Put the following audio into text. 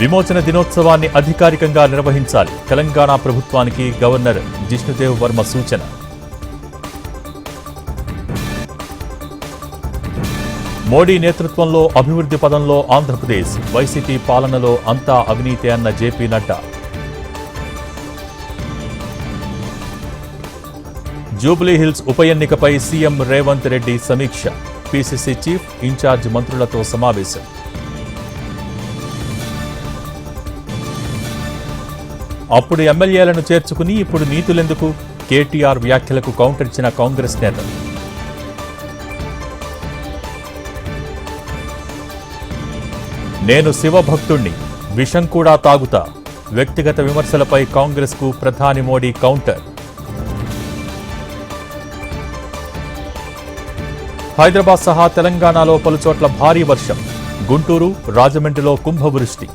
విమోచన దినోత్సవాన్ని అధికారికంగా నిర్వహించాలి. తెలంగాణ ప్రభుత్వానికి గవర్నర్ జిష్ణుదేవ్ వర్మ సూచన. మోడీ నేతృత్వంలో అభివృద్ధి పదంలో ఆంధ్రప్రదేశ్. వైసీపీ పాలనలో అంతా అవినీతి అన్న జేపీ నడ్డా. జూబ్లీహిల్స్ ఉప ఎన్నికపై సీఎం రేవంత్ రెడ్డి సమీక్ష. పీసీసీ చీఫ్, ఇన్ఛార్జ్ మంత్రులతో సమావేశం. అప్పుడు ఎమ్మెల్యేలను చేర్చుకుని ఇప్పుడు నీతులెందుకు? కేటీఆర్ వ్యాఖ్యలకు కౌంటర్ ఇచ్చిన కాంగ్రెస్ నేతలు. నేను శివభక్తుణ్ణి, విషం కూడా తాగుతా. వ్యక్తిగత విమర్శలపై కాంగ్రెస్కు ప్రధాని మోడీ కౌంటర్. హైదరాబాద్ సహా తెలంగాణలో పలుచోట్ల భారీ వర్షం. గుంటూరు, రాజమండ్రిలో కుంభవృష్టి.